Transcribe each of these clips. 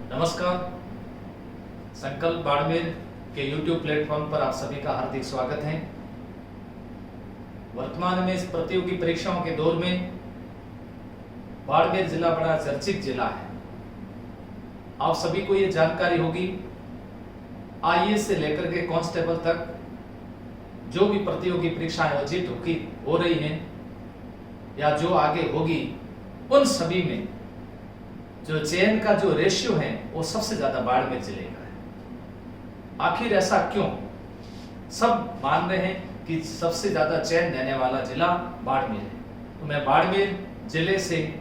नमस्कार। संकल्प बाड़मेर के YouTube प्लेटफॉर्म पर आप सभी का हार्दिक स्वागत है। वर्तमान में इस प्रतियोगी परीक्षाओं के दौर में बाड़मेर जिला बड़ा चर्चित जिला है। आप सभी को ये जानकारी होगी, आईएएस से लेकर के कांस्टेबल तक जो भी प्रतियोगी परीक्षाएं आयोजित हो रही हैं या जो आगे होगी, उन सभी में जो चयन का जो रेशियो है वो सबसे ज्यादा बाड़मेर जिले का है। आखिर ऐसा क्यों? सब मान रहे हैं कि सबसे ज्यादा चयन देने वाला जिला बाड़मेर है। तो मैं बाड़मेर जिले से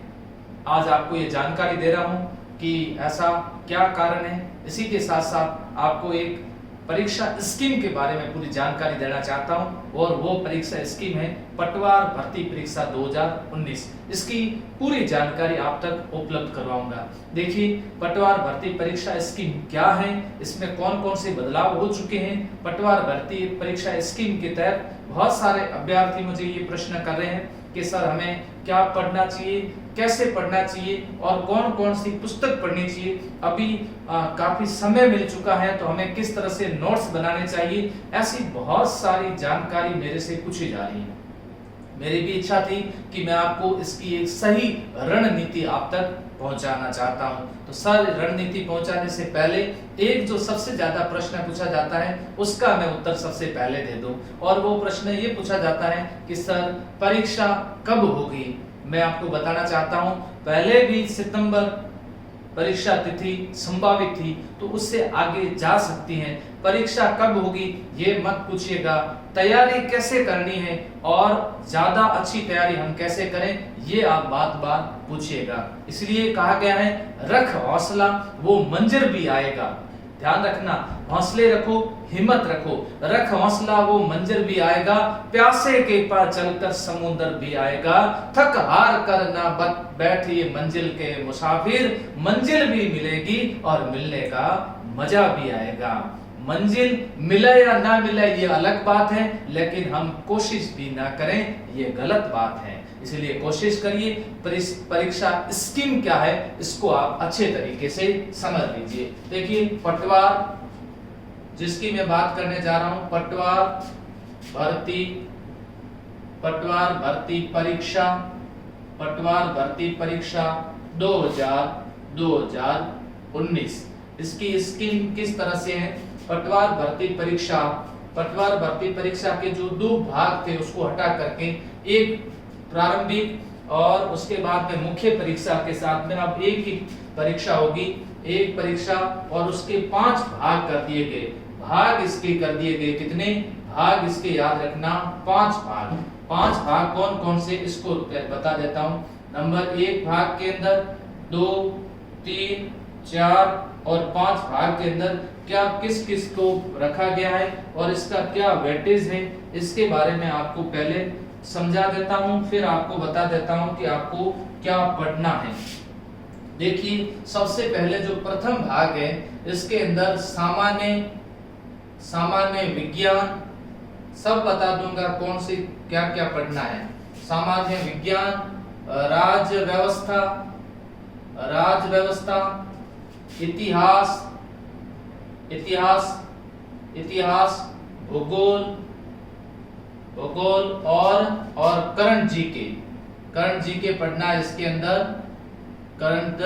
आज आपको ये जानकारी दे रहा हूं कि ऐसा क्या कारण है। इसी के साथ साथ आपको एक परीक्षा स्कीम के बारे में पूरी जानकारी देना चाहता हूं, और वो परीक्षा स्कीम है पटवार भर्ती परीक्षा 2019। इसकी पूरी जानकारी आप तक उपलब्ध करवाऊंगा। देखिए, पटवार भर्ती परीक्षा स्कीम क्या है, इसमें कौन कौन से बदलाव हो चुके हैं। पटवार भर्ती परीक्षा स्कीम के तहत बहुत सारे अभ्यर्थी मुझे ये प्रश्न कर रहे हैं कि सर हमें क्या पढ़ना चाहिए, कैसे पढ़ना चाहिए और कौन कौन सी पुस्तक पढ़नी चाहिए। अभी काफी समय मिल चुका है तो हमें किस तरह से नोट्स बनाने चाहिए। ऐसी बहुत सारी जानकारी मेरे से पूछी जा रही है। मेरी भी इच्छा थी कि मैं आपको इसकी एक सही रणनीति आप तक पहुंचाना चाहता हूं। तो सर, रणनीति पहुंचाने से पहले एक जो सबसे ज्यादा प्रश्न पूछा जाता है उसका मैं उत्तर सबसे पहले दे दूं, और वो प्रश्न ये पूछा जाता है कि सर परीक्षा कब होगी। मैं आपको बताना चाहता हूं, पहले भी सितंबर परीक्षा तिथि संभावित थी, तो उससे आगे जा सकती हैं। परीक्षा कब होगी ये मत पूछिएगा, तैयारी कैसे करनी है और ज्यादा अच्छी तैयारी हम कैसे करें ये आप बात बात पूछिएगा। इसलिए कहा गया है रख हौसला वो मंजर भी आएगा। ध्यान रखना, हौसले रखो, हिम्मत रखो, रख हौसला वो मंजर भी आएगा, प्यासे के पार चलकर समुद्र भी आएगा, थक हार कर ना बैठिए मंजिल के मुसाफिर, मंजिल भी मिलेगी और मिलने का मजा भी आएगा। मंजिल मिले या ना मिले ये अलग बात है, लेकिन हम कोशिश भी ना करें ये गलत बात है। इसलिए कोशिश करिए। परीक्षा स्कीम क्या है इसको आप अच्छे तरीके से समझ लीजिए। देखिए, पटवार जिसकी मैं बात करने जा रहा हूं, पटवार भर्ती परीक्षा 2019। इसकी स्कीम किस तरह से है? पटवार भर्ती परीक्षा के जो दो भाग थे उसको हटा करके एक प्रारंभिक और उसके बाद में मुख्य परीक्षा के साथ में अब एक ही परीक्षा होगी। एक परीक्षा और उसके 5 भाग कर दिए गए। भाग इसके कर दिए गए कितने? भाग इसके याद रखना 5 भाग। 5 भाग कौन कौन से इसको बता देता हूं। नंबर 1 भाग के अंदर 2, 3, 4 और 5 भाग के अंदर क्या किस किस को रखा गया है और इसका क्या वेटेज है, इसके बारे में आपको पहले समझा देता हूं, फिर आपको बता देता हूं कि आपको क्या पढ़ना है। देखिए, सबसे पहले जो प्रथम भाग है इसके अंदर सामान्य विज्ञान सब बता दूंगा कौन सी क्या क्या पढ़ना है। सामान्य विज्ञान, राज्य व्यवस्था, इतिहास, भूगोल और करंट जीके पढ़ना है। इसके अंदर करंट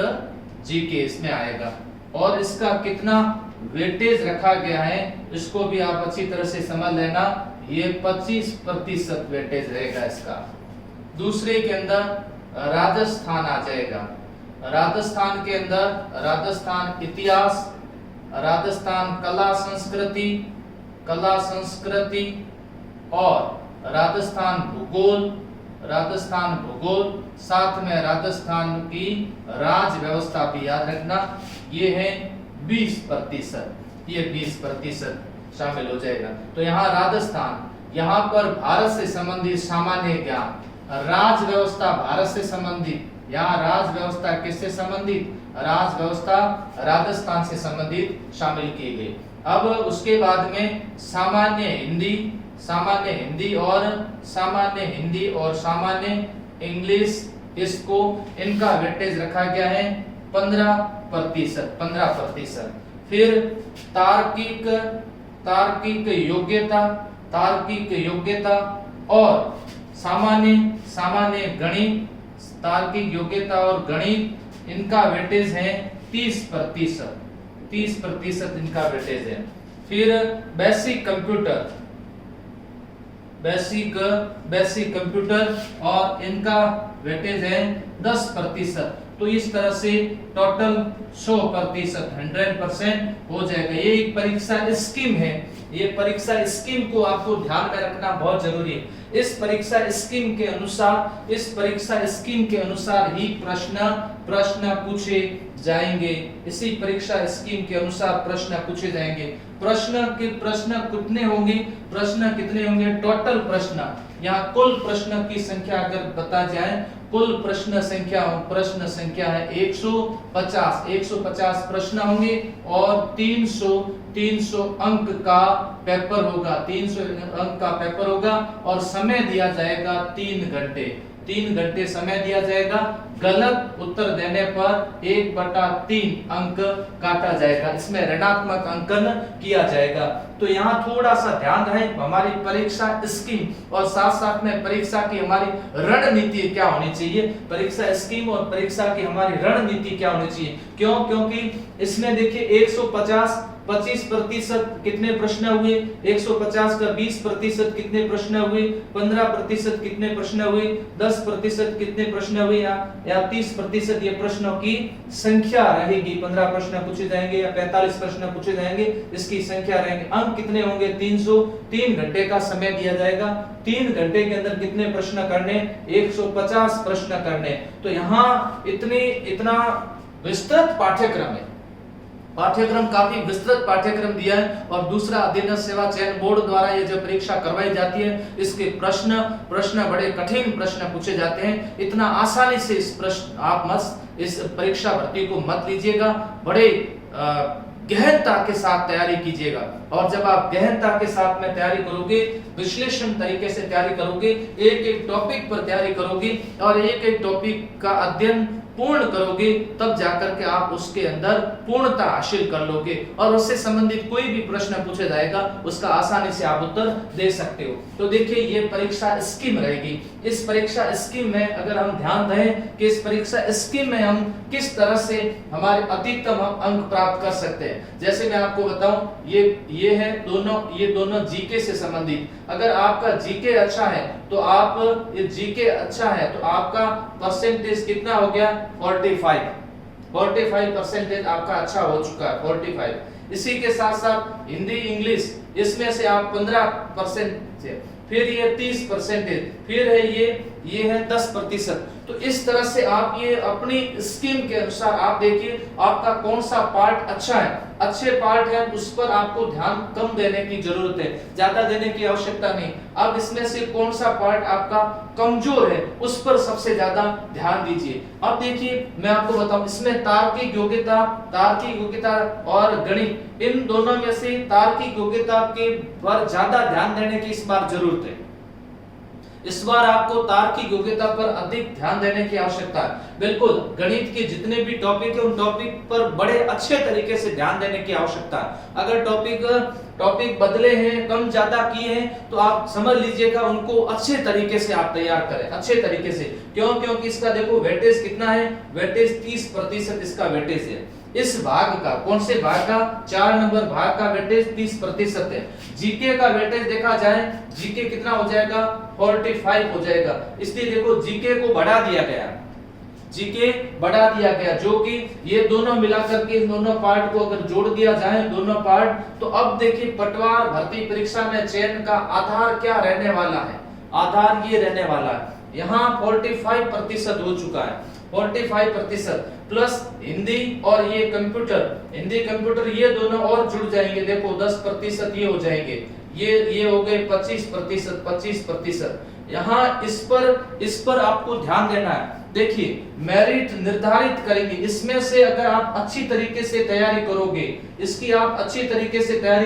जीके इसमें आएगा, और इसका कितना वेटेज रखा गया है इसको भी आप अच्छी तरह से समझ लेना। ये 25% वेटेज रहेगा इसका। दूसरे के अंदर राजस्थान आ जाएगा। राजस्थान के अंदर राजस्थान इतिहास, राजस्थान कला संस्कृति और राजस्थान भूगोल, साथ में राजस्थान की राज व्यवस्था भी याद रखना। ये है 20%, ये 20% शामिल हो जाएगा। तो यहाँ राजस्थान, यहाँ पर भारत से संबंधित सामान्य ज्ञान, राज व्यवस्था भारत से संबंधित, यहाँ राज व्यवस्था किससे संबंधित? राज व्यवस्था राजस्थान से संबंधित शामिल की गई। अब उसके बाद में सामान्य हिंदी और सामान्य इंग्लिश, इसको इनका वेटेज रखा गया है 15%। फिर तार्किक योग्यता और सामान्य गणित, तार्किक योग्यता और गणित, इनका वेटेज है 30% इनका वेटेज है। फिर बेसिक कंप्यूटर और इनका वेटेज है 10%। तो इस तरह से टोटल 100%, 100% हो जाएगा। ये एक परीक्षा स्कीम है। ये परीक्षा स्कीम को आपको ध्यान में रखना बहुत जरूरी है। इस परीक्षा स्कीम के अनुसार ही प्रश्न पूछे जाएंगे। इसी परीक्षा स्कीम के अनुसार प्रश्न पूछे जाएंगे। प्रश्न कितने होंगे? टोटल प्रश्न, यहाँ कुल प्रश्न की संख्या अगर बता जाए, कुल प्रश्न संख्या है 150 प्रश्न होंगे और 300 अंक का पेपर होगा और समय दिया जाएगा 3 घंटे समय दिया जाएगा। गलत उत्तर देने पर 1/3 अंक काटा जाएगा, इसमें ऋणात्मक अंकन किया जाएगा। तो यहाँ थोड़ा सा ध्यान रहे, हमारी परीक्षा स्कीम और साथ में परीक्षा की हमारी रणनीति क्या होनी चाहिए। परीक्षा स्कीम और परीक्षा की हमारी रणनीति क्या होनी चाहिए? क्योंकि इसमें देखिए 25% कितने प्रश्न हुए, 150 का 20% कितने प्रश्न हुए, 15% कितने प्रश्न हुए, 10% कितने प्रश्न हुए, या 30% ये प्रश्नों की संख्या रहेगी। 15 प्रश्न पूछे जाएंगे या 45 प्रश्न पूछे जाएंगे, इसकी संख्या रहेंगे। अंक कितने होंगे? 300। 3 घंटे का समय दिया जाएगा। 3 घंटे के अंदर कितने प्रश्न करने? 150 प्रश्न करने। तो यहाँ इतना विस्तृत पाठ्यक्रम काफी विस्तृत पाठ्यक्रम दिया है। और दूसरा, अधीनस्थ सेवा चयन बोर्ड द्वारा ये जो परीक्षा करवाई जाती है, इसके प्रश्न बड़े कठिन प्रश्न पूछे जाते हैं। इतना आसानी से इस परीक्षा भर्ती को मत लीजिएगा, बड़े गहनता के साथ तैयारी कीजिएगा। और जब आप गहनता के साथ में तैयारी करोगे, विश्लेषण तरीके से तैयारी करोगे, एक टॉपिक पर तैयारी करोगे और एक टॉपिक का अध्ययन पूर्ण करोगे, तब जाकर के आप उसके अंदर पूर्णता हासिल कर लोगे और उससे संबंधित कोई भी प्रश्न पूछा जाएगा, उसका आसानी से आप उत्तर दे सकते हो। तो देखिए, ये परीक्षा स्कीम रहेगी। इस परीक्षा स्कीम में अगर हम ध्यान दें कि इस परीक्षा स्कीम में हम किस तरह से हमारे अधिकतम अंक प्राप्त कर सकते हैं। जैसे मैं आपको बताऊं, ये दोनों जीके से संबंधित। अगर आपका जीके अच्छा है तो आपका परसेंटेज कितना हो गया? 45% आपका अच्छा हो चुका है, 45। इसी के साथ हिंदी इंग्लिश, इसमें से आप 15% से, फिर ये 30%, फिर है ये है 10%। तो इस तरह से आप ये अपनी स्कीम के अनुसार आप देखिए आपका कौन सा पार्ट अच्छा है। अच्छे पार्ट है उस पर आपको ध्यान कम देने की जरूरत है, ज्यादा देने की आवश्यकता नहीं। अब इसमें से कौन सा पार्ट आपका कमजोर है, उस पर सबसे ज्यादा ध्यान दीजिए। अब देखिए, मैं आपको बताऊं, इसमें तार्किक योग्यता और गणित, इन दोनों में से तार्किक योग्यता के पर ज्यादा ध्यान देने की इस बार जरूरत है। इस बार आपको तार्किक योग्यता पर अधिक ध्यान देने की आवश्यकता है। बिल्कुल, गणित के जितने भी टॉपिक है उन टॉपिक पर बड़े अच्छे तरीके से ध्यान देने की आवश्यकता है। अगर टॉपिक बदले हैं, कम ज्यादा किए हैं, तो आप समझ लीजिएगा उनको अच्छे तरीके से आप तैयार करें, अच्छे तरीके से। क्योंकि इसका देखो वेटेज कितना है? वेटेज 30% इसका वेटेज है। इस भाग का, कौन से भाग का? 4 नंबर भाग का वेटेज 30% है। जीके का वेटेज देखा जाए, जीके कितना हो जाएगा? 45 हो जाएगा। इसलिए देखो, जीके को बढ़ा दिया गया, जो कि ये दोनों मिलाकर के दोनों पार्ट को अगर जोड़ दिया जाए, दोनों पार्ट, तो अब देखिए पटवार भर्ती परीक्षा में चयन का आधार क्या रहने वाला है? आधार ये रहने वाला है, यहाँ 45% हो चुका है। 45% प्लस हिंदी और ये कंप्यूटर ये दोनों और जुड़ जाएंगे। देखो 10% ये हो जाएंगे, ये हो गए 25%। यहाँ इस पर आपको ध्यान देना है। देखिए, मेरिट निर्धारित करेंगे। इसमें से अगर आप अच्छी तरीके से तैयारी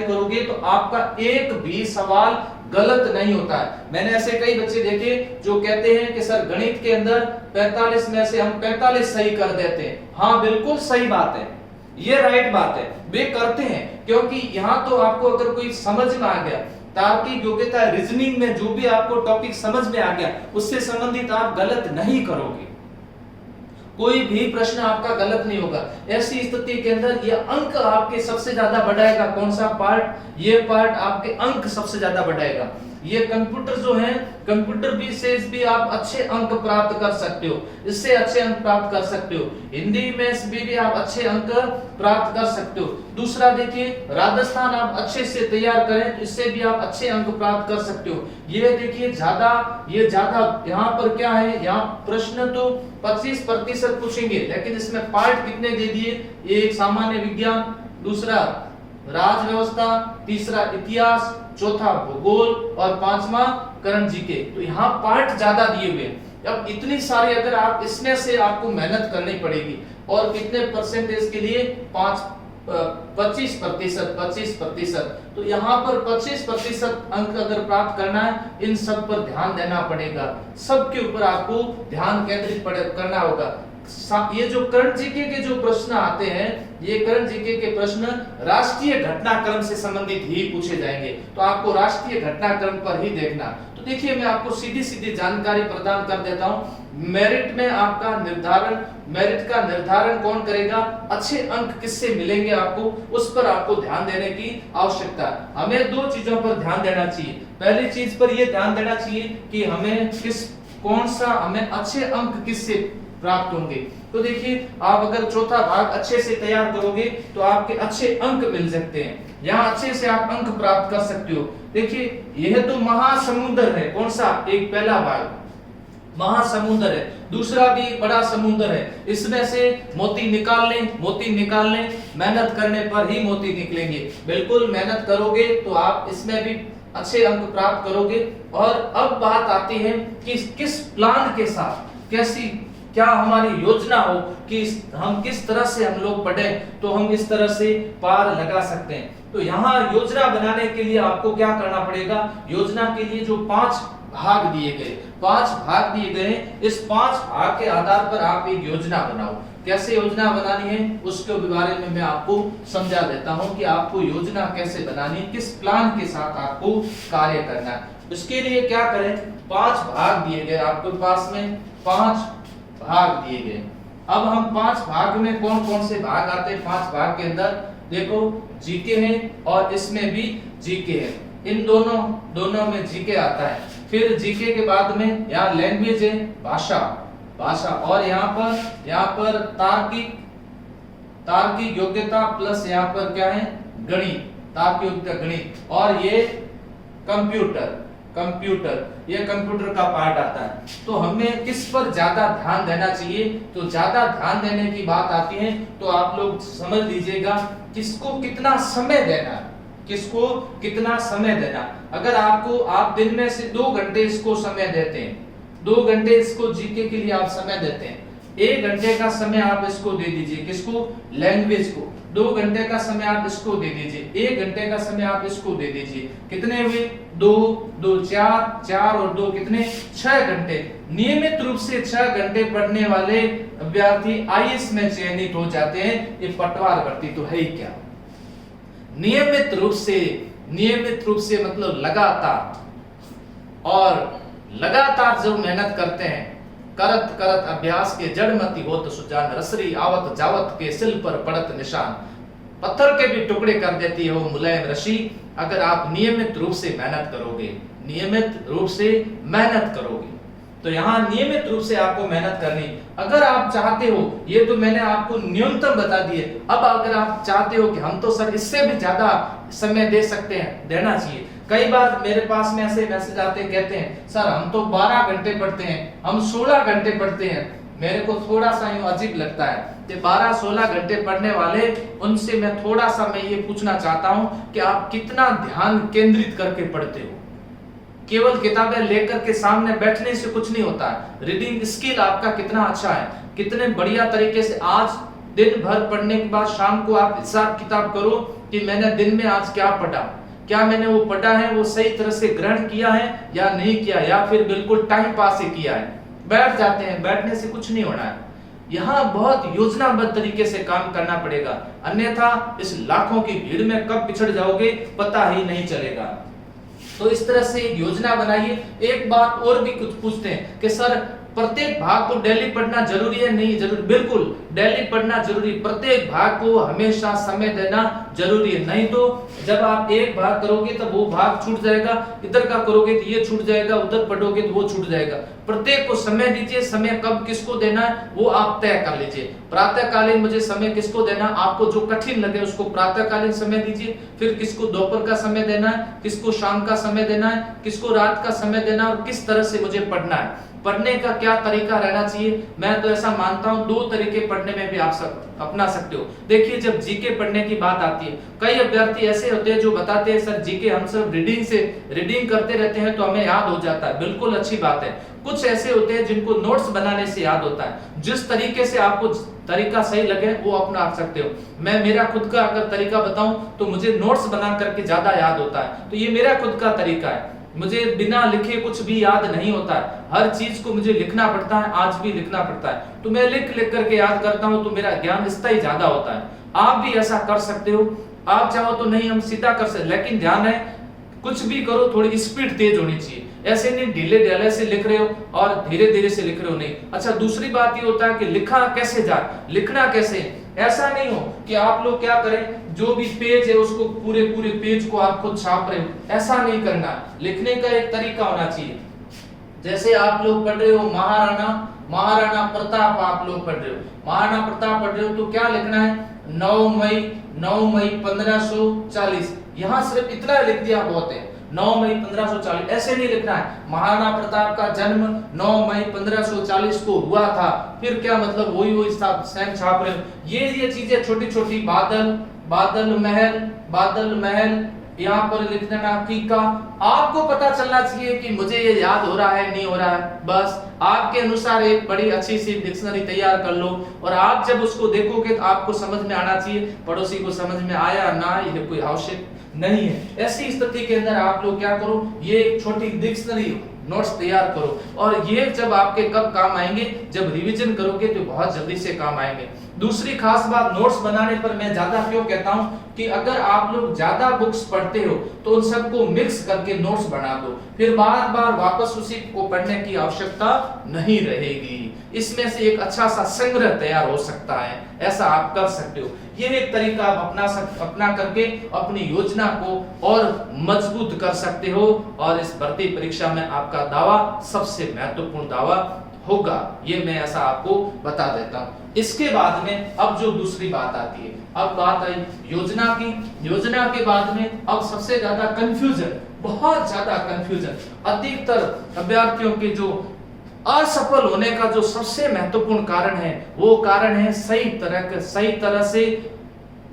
करोगे, तो आपका एक भी सवाल गलत नहीं होता है। मैंने ऐसे कई बच्चे देखे जो कहते हैं कि सर गणित के अंदर 45 में से हम 45 सही कर देते हैं। हाँ बिल्कुल सही बात है, ये राइट बात है, वे करते हैं, क्योंकि यहाँ तो आपको अगर कोई समझ में आ गया, तार्किक योग्यता रीजनिंग में जो भी आपको टॉपिक समझ में आ गया उससे संबंधित आप गलत नहीं करोगे, कोई भी प्रश्न आपका गलत नहीं होगा। ऐसी स्थिति के अंदर ये अंक आपके सबसे ज्यादा बढ़ाएगा। कौन सा पार्ट? ये पार्ट आपके अंक सबसे ज्यादा बढ़ाएगा। ये कंप्यूटर जो है, कंप्यूटर भी से भी आप अच्छे अंक प्राप्त कर सकते हो, इससे अच्छे अंक प्राप्त कर सकते हो। हिंदी में भी आप अच्छे अंक प्राप्त कर सकते हो। दूसरा देखिए, राजस्थान आप अच्छे से तैयार करें तो इससे भी आप अच्छे अंक प्राप्त कर सकते हो। ये देखिए ये ज्यादा यहाँ पर क्या है, यहाँ प्रश्न तो 25% पूछेंगे, लेकिन इसमें पार्ट कितने दे दिए? एक सामान्य विज्ञान, दूसरा राज व्यवस्था, तीसरा इतिहास, चौथा भूगोल और पांचवा करंट जीके। तो यहाँ पार्ट ज्यादा दिए हुए हैं। अब इतनी सारी अगर आप इसमें से आपको मेहनत करनी पड़ेगी, और कितने परसेंटेज के लिए? 25%। तो यहाँ पर 25% अंक अगर प्राप्त करना है, इन सब पर ध्यान देना पड़ेगा, सबके ऊपर आपको ध्यान केंद्रित करना होगा। ये जो करंट जीके के जो प्रश्न आते हैं, ये करंट जीके के प्रश्न राष्ट्रीय घटनाक्रम से संबंधित ही पूछे जाएंगे, तो आपको राष्ट्रीय घटनाक्रम पर ही देखना। तो देखिए मैं आपको सीधी सीधी जानकारी प्रदान कर देता हूं। मेरिट में आपका निर्धारण, मेरिट का निर्धारण कौन करेगा, अच्छे अंक किससे मिलेंगे आपको, उस पर आपको ध्यान देने की आवश्यकता है। हमें दो चीजों पर ध्यान देना चाहिए। पहली चीज पर यह ध्यान देना चाहिए कि हमें हमें अच्छे अंक किससे प्राप्त होंगे। तो देखिए आप अगर चौथा भाग अच्छे से तैयार करोगे तो आपके अच्छे अंक मिल सकते हैं, यहाँ अच्छे से आप अंक प्राप्त कर सकते हो। देखिए यह तो महासमुद्र है, कौन सा? एक पहला भाग महासमुद्र है, दूसरा भी बड़ा समुद्र है, इसमें से मोती निकाल लें, मेहनत करने पर ही मोती निकलेंगे। बिल्कुल मेहनत करोगे तो आप इसमें भी अच्छे अंक प्राप्त करोगे। और अब बात आती है कि किस प्लान के साथ, क्या हमारी योजना हो कि हम किस तरह से हम लोग पढ़े तो हम इस तरह से पार लगा सकते हैं। तो यहाँ योजना बनाने के लिए आपको क्या करना पड़ेगा? योजना के लिए जो 5 भाग दिए गए, इस 5 भाग के आधार पर आप एक योजना बनाओ। कैसे योजना बनानी है उसके बारे में मैं आपको समझा देता हूं कि आपको योजना कैसे बनानी है, किस प्लान के साथ आपको कार्य करना है। उसके लिए क्या करें? 5 भाग दिए गए आपके पास में, 5 भाग दिए गए। अब हम 5 भाग में कौन कौन से भाग आते हैं? 5 भाग के अंदर देखो जीके है और इसमें भी जीके है, इन दोनों में जीके आता है। फिर जीके के बाद में यहाँ लैंग्वेज है, भाषा, और यहाँ पर तार्किक योग्यता प्लस यहाँ पर क्या है? गणित, तार्किक योग्यता गणित, और ये कंप्यूटर, ये कंप्यूटर का पार्ट आता है। तो हमें किस पर ज्यादा ध्यान देना चाहिए? तो ज्यादा ध्यान देने की बात आती है तो आप लोग समझ लीजिएगा किसको कितना समय देना। अगर आप दिन में से 2 घंटे इसको समय देते हैं, 2 घंटे इसको जीके के लिए आप समय देते हैं, 1 घंटे का समय आप इसको दे दीजिए, किसको? लैंग्वेज को। 2 घंटे का समय आप इसको दे दीजिए, 1 घंटे का समय आप इसको दे दीजिए। कितने हुए? 2 4 और 2 कितने? 6 घंटे। नियमित रूप से 6 घंटे पढ़ने वाले अभ्यर्थी आईएएस में चयनित हो जाते हैं। ये पटवार भर्ती तो है ही क्या। नियमित रूप से मतलब लगातार, और लगातार जब मेहनत करते हैं, करत अभ्यास के जड़मती होत सुजान, रसरी आवत जावत के सिल पर पड़त निशान। पत्थर के भी टुकड़े कर देती है वो मुलायम रशी, अगर आप नियमित रूप से मेहनत करोगे। तो यहाँ नियमित रूप से आपको मेहनत करनी। अगर आप चाहते हो, ये तो मैंने आपको न्यूनतम बता दिए, अब अगर आप चाहते हो कि हम तो सर इससे भी ज्यादा समय दे सकते हैं, देना चाहिए। कई बार मेरे पास में ऐसे मैसेज आते, कहते हैं सर हम तो 12 घंटे पढ़ते हैं, हम 16 घंटे पढ़ते हैं। मेरे को थोड़ा सा यूं अजीब लगता है कि 12-16 घंटे पढ़ने वाले, उनसे मैं थोड़ा सा ये पूछना चाहता हूं कि आप कितना ध्यान केंद्रित करके पढ़ते हो। केवल किताबें लेकर के सामने बैठने से कुछ नहीं होता है। रीडिंग स्किल आपका कितना अच्छा है, कितने बढ़िया तरीके से आज दिन भर पढ़ने के बाद शाम को आप हिसाब किताब करो कि मैंने दिन में आज क्या पढ़ा, क्या मैंने वो पढ़ा है वो सही तरह से ग्रहण किया है या नहीं किया, या फिर बिल्कुल टाइम पास ही किया है। बैठ जाते हैं, बैठने से कुछ नहीं होना है। यहाँ बहुत योजनाबद्ध तरीके से काम करना पड़ेगा, अन्यथा इस लाखों की भीड़ में कब पिछड़ जाओगे पता ही नहीं चलेगा। तो इस तरह से एक योजना बनाइए। एक बात और भी कुछ पूछते हैं कि सर प्रत्येक भाग को डेली पढ़ना जरूरी है? नहीं जरूरी, बिल्कुल डेली पढ़ना जरूरी, प्रत्येक भाग को हमेशा समय देना जरूरी है। नहीं तो जब आप एक भाग करोगे तब वो भाग छूट जाएगा, इधर का करोगे तो ये छूट जाएगा, उधर पढ़ोगे तो वो छूट जाएगा। प्रत्येक को समय दीजिए। समय कब किसको देना है वो आप तय कर लीजिए। प्रातःकालीन मुझे समय किसको देना, आपको जो कठिन लगे उसको प्रातःकालीन समय दीजिए। फिर किसको दोपहर का समय देना है, किसको शाम का समय देना है, किसको रात का समय देना है, और किस तरह से मुझे पढ़ना है, पढ़ने का क्या तरीका रहना चाहिए। मैं तो ऐसा मानता हूं 2 तरीके पढ़ने में भी आप सब अपना सकते हो। देखिए जब जीके पढ़ने की बात आती है, कई अभ्यर्थी ऐसे होते हैं जो बताते हैं सर जीके हम सब रीडिंग करते रहते हैं तो हमें याद हो जाता है। बिल्कुल अच्छी बात है। कुछ ऐसे होते हैं जिनको नोट्स बनाने से याद होता है। जिस तरीके से आपको तरीका सही लगे वो अपना सकते हो। मैं मेरा खुद का अगर तरीका बताऊं तो मुझे नोट्स बना करके ज्यादा याद होता है, तो ये मेरा खुद का तरीका है। मुझे बिना लिखे कुछ भी याद नहीं होता है, हर चीज को मुझे लिखना पड़ता है, आज भी लिखना पड़ता है। तो मैं लिख करके याद करता हूं तो मेरा ज्ञान स्थायी ज्यादा होता है। आप भी ऐसा कर सकते हो। आप चाहो तो नहीं हम सीधा कर सकते, लेकिन ध्यान है कुछ भी करो थोड़ी स्पीड तेज होनी चाहिए। ऐसे नहीं ढीले ढाले से लिख रहे हो और धीरे धीरे से लिख रहे हो, नहीं। अच्छा दूसरी बात ये होता है कि लिखा कैसे जाए, लिखना कैसे। ऐसा नहीं हो कि आप लोग क्या करें, जो भी पेज है उसको पूरे पेज को आप खुद छाप रहे हो, ऐसा नहीं करना। लिखने का एक तरीका होना चाहिए। जैसे आप लोग पढ़ रहे हो महाराणा प्रताप, आप लोग पढ़ रहे हो महाराणा प्रताप पढ़ रहे हो तो क्या लिखना है, 9 मई 1540। यहाँ सिर्फ इतना लिख दिया बहुत है, 9 मई 1540। ऐसे नहीं लिखना है महाराणा प्रताप का जन्म 9 मई 1540 को हुआ था, फिर क्या मतलब वही सेम छाप रहे हो। ये चीजें छोटी छोटी, बादल महल यहाँ पर लिख देना कीका। आपको पता चलना चाहिए कि मुझे ये याद हो रहा है नहीं हो रहा है। बस आपके अनुसार एक बड़ी अच्छी सी डिक्शनरी तैयार कर लो, और आप जब उसको देखोगे तो आपको समझ में आना चाहिए। पड़ोसी को समझ में आया ना, ये कोई आवश्यक नहीं है। ऐसी स्थिति के अंदर आप लोग क्या करो, ये एक छोटी डिक्शनरी नोट्स तैयार करो, और ये जब आपके कब काम आएंगे, जब रिवीजन करोगे तो बहुत जल्दी से काम आएंगे। दूसरी खास बात नोट्स बनाने पर मैं ज्यादा क्यों कहता हूं कि अगर आप लोग ज्यादा बुक्स पढ़ते हो तो उन सबको मिक्स करके नोट्स बना दो, फिर बार बार वापस उसी को पढ़ने की आवश्यकता नहीं रहेगी। इसमें से एक अच्छा सा संग्रह तैयार हो सकता है, ऐसा आप कर सकते हो। ये एक तरीका आप अपना करके अपनी योजना को और मजबूत कर सकते हो, और इस भर्ती परीक्षा में आपका दावा सबसे महत्वपूर्ण दावा होगा। ये मैं ऐसा आपको बता देता हूं। इसके बाद में अब जो दूसरी बात आती है, अब बात आई योजना की। योजना के बाद में अब सबसे ज्यादा कंफ्यूजन, बहुत ज्यादा कंफ्यूजन, अधिकतर अभ्यर्थियों के जो असफल होने का जो सबसे महत्वपूर्ण कारण है वो कारण है सही तरह से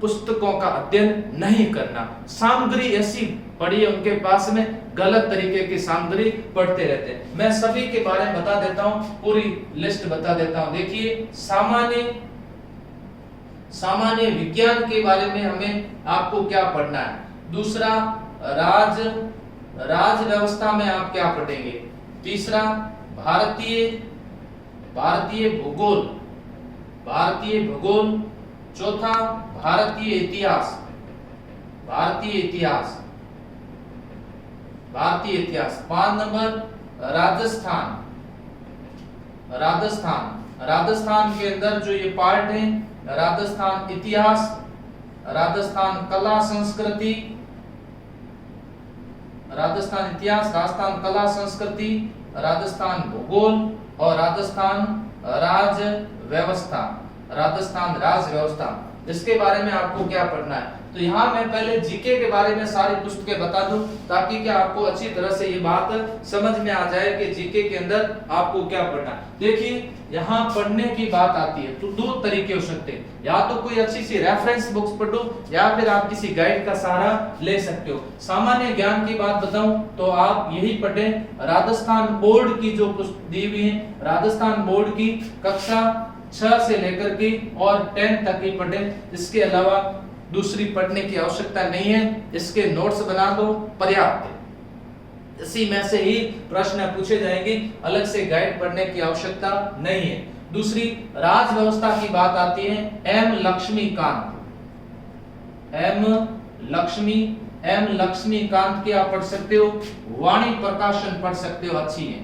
पुस्तकों का अध्ययन नहीं करना। सामग्री ऐसी पड़ी है उनके पास में, गलत तरीके की सामग्री पढ़ते रहते हैं। मैं सभी के बारे में बता देता हूं, पूरी लिस्ट बता देता हूं। देखिए सामान्य विज्ञान के बारे में हमें आपको क्या पढ़ना है। दूसरा राज व्यवस्था में आप क्या पढ़ेंगे। तीसरा भारतीय भूगोल। चौथा भारतीय इतिहास। 5 नंबर राजस्थान के अंदर जो ये पार्ट है, राजस्थान इतिहास, राजस्थान कला संस्कृति, राजस्थान भूगोल और राजस्थान राज व्यवस्था। इसके बारे में आपको क्या पढ़ना है। तो यहाँ मैं पहले जीके के बारे में सारी पुस्तकें बता दूं ताकि क्या आपको अच्छी तरह से ये बात समझ में आ जाए कि जीके के अंदर आपको क्या पढ़ना है। देखिए यहाँ पढ़ने की बात आती है तो 2 तरीके हो सकते हैं, या तो कोई अच्छी सी रेफरेंस बुक्स पढ़ो या फिर आप किसी गाइड का सहारा ले सकते हो। सामान्य ज्ञान की बात बताऊं तो आप यही पढ़ें, राजस्थान बोर्ड की जो पुस्तक दी हुई है, राजस्थान बोर्ड की कक्षा 6 से लेकर के और 10 तक की पढ़ें। इसके अलावा दूसरी पढ़ने की आवश्यकता नहीं है, इसके नोट्स बना दो, पर्याप्त है। इसी में से ही प्रश्न पूछे जाएंगे, अलग से गाइड पढ़ने की आवश्यकता नहीं है। दूसरी राज व्यवस्था की बात आती है, एम लक्ष्मीकांत की आप पढ़ सकते हो। वाणी प्रकाशन पढ़ सकते हो, अच्छी है,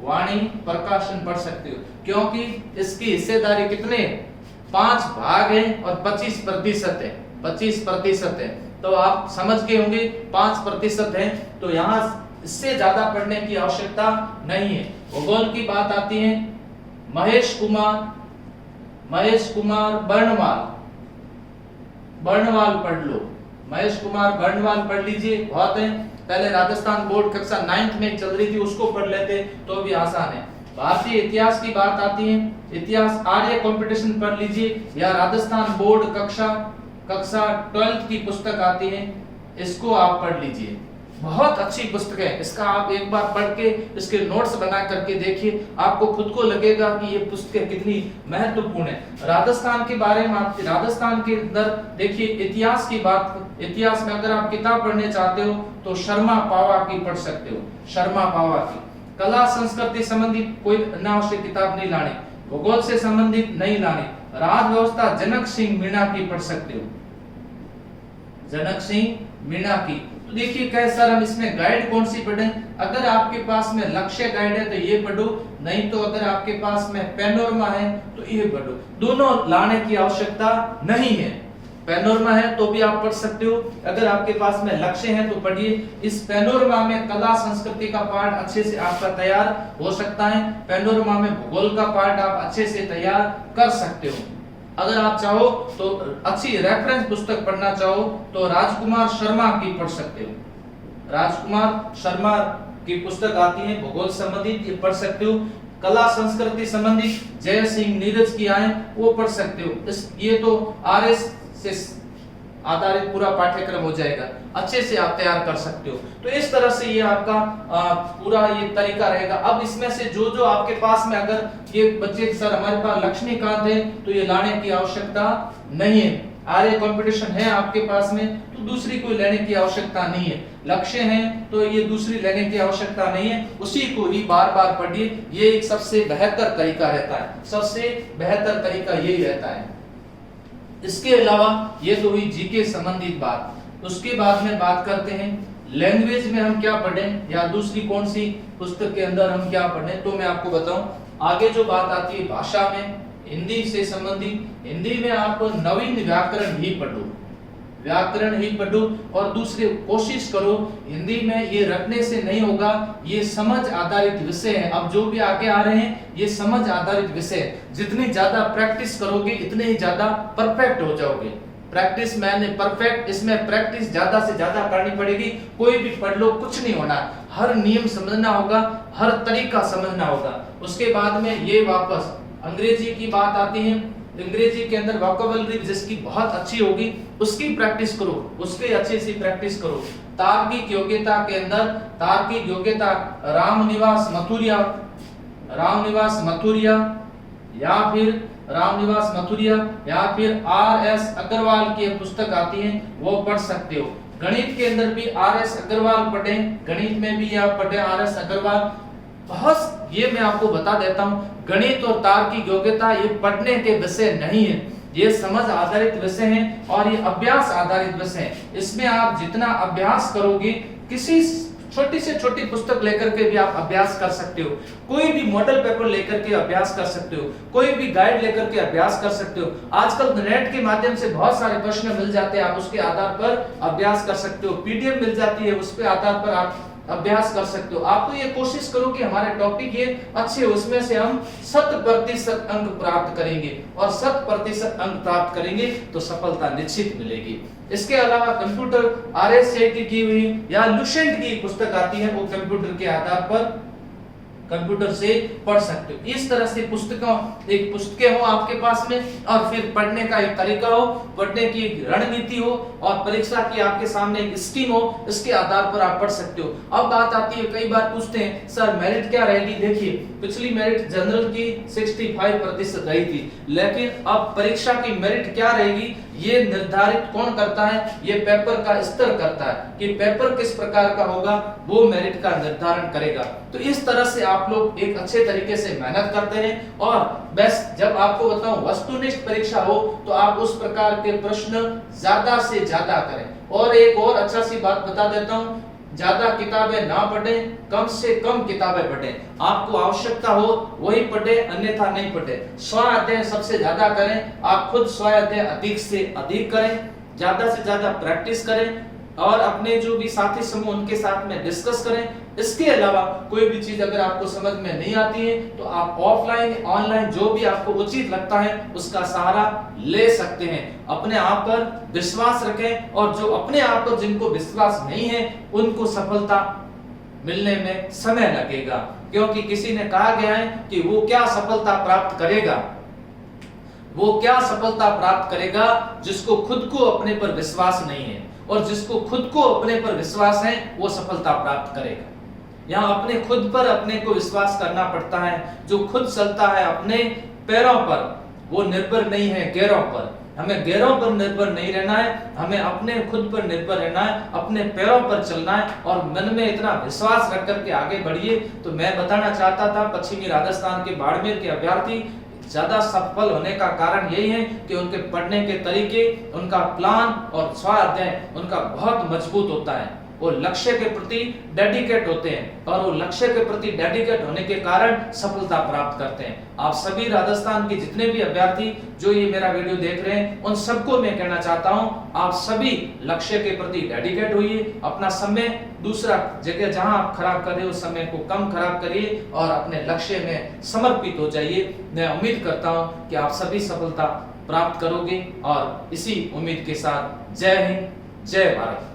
वाणी प्रकाशन पढ़ सकते हो, क्योंकि इसकी हिस्सेदारी कितने 5 भाग है और 25% है, 25% है, तो आप समझ गए होंगे 5% है, तो यहां इससे ज्यादा पढ़ने की आवश्यकता नहीं है। भूगोल की बात आती है, महेश कुमार बर्णवाल पढ़ लो, महेश कुमार बर्णवाल पढ़ लीजिए, बहुत है। पहले राजस्थान बोर्ड कक्षा 9th में चल रही थी, उसको पढ़ लेते तो भी आसान है। भारतीय इतिहास की बात आती है, इतिहास आर्य कंपटीशन पढ़ लीजिए, या राजस्थान बोर्ड कक्षा 12th की पुस्तक आती है, इसको आप पढ़ लीजिए, बहुत अच्छी पुस्तक है। इसका आप एक बार पढ़ के इसके नोट्स बना करके देखिए, आपको खुद को लगेगा कि ये पुस्तक कितनी महत्वपूर्ण है। राजस्थान के बारे में राजस्थान के अंदर देखिए, इतिहास की बात, इतिहास में अगर आप किताब पढ़ने चाहते हो तो शर्मा पावा की पढ़ सकते हो, शर्मा पावा की। कला संस्कृति संबंधित कोई अनावश्यक किताब नहीं लानी, भूगोल से संबंधित नहीं लानी। राज व्यवस्था जनक सिंह मीणा की पढ़ सकते हो, जनक सिंह मीणा की। तो देखिए कहे सर हम इसमें गाइड कौन सी पढ़ें, अगर आपके पास में लक्ष्य गाइड है तो ये पढ़ो, नहीं तो अगर आपके पास में पैनोरमा है तो ये पढ़ो, दोनों लाने की आवश्यकता नहीं है। पैनोरमा है तो भी आप पढ़ सकते हो, अगर आपके पास में लक्ष्य है तो पढ़िए। इस पैनोरमा में कला संस्कृति का पार्ट अच्छे से आपका तैयार हो सकता है, पैनोरमा में भूगोल का पार्ट आप अच्छे से तैयार कर सकते हो। अगर आप चाहो तो अच्छी रेफरेंस पुस्तक पढ़ना चाहो तो राजकुमार शर्मा की पढ़ सकते हो, राजकुमार शर्मा की पुस्तक आती है भूगोल संबंधित, ये पढ़ सकते हो। कला संस्कृति संबंधित जय सिंह नीरज की आए वो पढ़ सकते हो। ये तो आरएस से आधारित पूरा पाठ्यक्रम हो जाएगा, अच्छे से आप तैयार कर सकते हो। तो इस तरह से ये आपका पूरा ये तरीका रहेगा। अब इसमें से जो जो आपके पास में, अगर ये बच्चे सर हमारे पास लक्ष्मीकांत है तो ये लाने की आवश्यकता नहीं है, आर्य कंपटीशन है आपके पास में तो दूसरी कोई लेने की आवश्यकता नहीं है, लक्ष्य है तो ये दूसरी लेने की आवश्यकता नहीं है, उसी को ही बार बार पढ़िए। ये एक सबसे बेहतर तरीका रहता है, सबसे बेहतर तरीका यही रहता है। इसके अलावा ये तो हुई जीके संबंधित बात। उसके बाद में बात करते हैं लैंग्वेज में हम क्या पढ़ें या दूसरी कौन सी पुस्तक के अंदर हम क्या पढ़ें, तो मैं आपको बताऊं। आगे जो बात आती है भाषा में, हिंदी से संबंधित, हिंदी में आप नवीन व्याकरण ही पढ़ो, व्याकरण ही पढ़ो। और दूसरे कोशिश करो हिंदी में ये रटने से नहीं होगा, ये समझ आधारित विषय है। अब जो भी आगे आ रहे हैं ये समझ आधारित विषय है, जितनी ज्यादा प्रैक्टिस करोगे इतने ही ज्यादा परफेक्ट हो जाओगे। प्रैक्टिस मैंने परफेक्ट, इसमें प्रैक्टिस ज्यादा से ज्यादा करनी पड़ेगी। कोई भी पढ़ लो कुछ नहीं होना, हर नियम समझना होगा, हर तरीका समझना होगा। उसके बाद में ये वापस अंग्रेजी की बात आती है, अंग्रेजी के अंदर वोकैबुलरी जिसकी बहुत अच्छी होगी उसकी प्रैक्टिस करो, उसके अच्छे से प्रैक्टिस करो। तार्किक योग्यता के अंदर तार्किक योग्यता रामनिवास मथुरिया या फिर आर.एस. अग्रवाल की पुस्तक आती है वो पढ़ सकते हो। गणित के अंदर भी आर.एस. अग्रवाल पढ़ें, गणित में भी आप पढ़ें आर.एस. अग्रवाल। बहुत ये मैं आपको बता देता हूं, गणित और तार्किक योग्यता ये पढ़ने के विषय नहीं है, ये समझ आधारित विषय हैं और ये अभ्यास आधारित विषय हैं। इसमें आप जितना अभ्यास करोगे, किसी छोटी से छोटी पुस्तक लेकर के भी आप अभ्यास कर सकते हो, कोई भी मॉडल पेपर लेकर के अभ्यास कर सकते हो, कोई भी गाइड लेकर के अभ्यास कर सकते हो। आजकल नेट के माध्यम से बहुत सारे प्रश्न मिल जाते हैं, आप उसके आधार पर अभ्यास कर सकते हो, पीडीएफ मिल जाती है, उसके आधार पर आप अभ्यास कर सकते हो। आप तो ये कोशिश करो कि हमारे टॉपिक ये अच्छे, उसमें से हम 100% अंक प्राप्त करेंगे और 100% अंक प्राप्त करेंगे तो सफलता निश्चित मिलेगी। इसके अलावा कंप्यूटर आरएसएटी की हुई या लुसेंट की पुस्तक आती है, वो कंप्यूटर के आधार पर कंप्यूटर से पढ़ सकते हो। इस तरह से पुस्तकें हो आपके पास में और फिर पढ़ने का एक तरीका हो, पढ़ने की एक रणनीति हो और परीक्षा की आपके सामने एक स्कीम हो, इसके आधार पर आप पढ़ सकते हो। अब बात आती है, कई बार पूछते हैं सर मेरिट क्या रहेगी। देखिए पिछली मेरिट जनरल की 65% रही थी, लेकिन अब परीक्षा की मेरिट क्या रहेगी ये निर्धारित कौन करता है? ये पेपर का स्तर करता है कि पेपर किस प्रकार का होगा, वो मेरिट का निर्धारण करेगा। तो इस तरह से आप लोग एक अच्छे तरीके से मेहनत करते हैं और बस जब आपको बताऊं वस्तुनिष्ठ परीक्षा हो तो आप उस प्रकार के प्रश्न ज्यादा से ज्यादा करें। और एक और अच्छा सी बात बता देता हूं, ज्यादा किताबें ना पढ़ें, कम से कम किताबें पढ़ें। आपको आवश्यकता हो वही पढ़े, अन्यथा नहीं पढ़े। स्वाध्याय सबसे ज्यादा करें, आप खुद स्वाध्याय अधिक से अधिक करें, ज्यादा से ज्यादा प्रैक्टिस करें और अपने जो भी साथी समूह उनके साथ में डिस्कस करें। इसके अलावा कोई भी चीज अगर आपको समझ में नहीं आती है तो आप ऑफलाइन ऑनलाइन जो भी आपको उचित लगता है उसका सहारा ले सकते हैं। अपने आप पर विश्वास रखें और जो अपने आप पर जिनको विश्वास नहीं है उनको सफलता मिलने में समय लगेगा, क्योंकि किसी ने कहा गया है कि वो क्या सफलता प्राप्त करेगा, वो क्या सफलता प्राप्त करेगा जिसको खुद को अपने पर विश्वास नहीं है, और जिसको खुद को अपने पर विश्वास है वो सफलता प्राप्त करेगा। यहाँ अपने खुद पर अपने को विश्वास करना पड़ता है। जो खुद चलता है अपने पैरों पर वो निर्भर नहीं है गैरों पर। हमें गैरों पर निर्भर नहीं रहना है, हमें अपने खुद पर निर्भर रहना है, अपने पैरों पर चलना है और मन में इतना विश्वास रख करके आगे बढ़िए। तो मैं बताना चाहता था पश्चिमी राजस्थान के बाड़मेर के अभ्यर्थी ज्यादा सफल होने का कारण यही है कि उनके पढ़ने के तरीके, उनका प्लान और स्वाध्याय उनका बहुत मजबूत होता है। वो लक्ष्य के प्रति डेडिकेट होते हैं और वो लक्ष्य के प्रति डेडिकेट होने के कारण सफलता प्राप्त करते हैं। आप सभी राजस्थान के जितने भी अभ्यर्थी जो ये मेरा वीडियो देख रहे हैं उन सबको मैं कहना चाहता हूं, आप सभी लक्ष्य के प्रति डेडिकेट होइए। अपना समय दूसरा जगह जहां आप खराब कर रहे हो उस समय को कम खराब करिए और अपने लक्ष्य में समर्पित हो जाइए। मैं उम्मीद करता हूं कि आप सभी सफलता प्राप्त करोगे और इसी उम्मीद के साथ जय हिंद, जय भारत।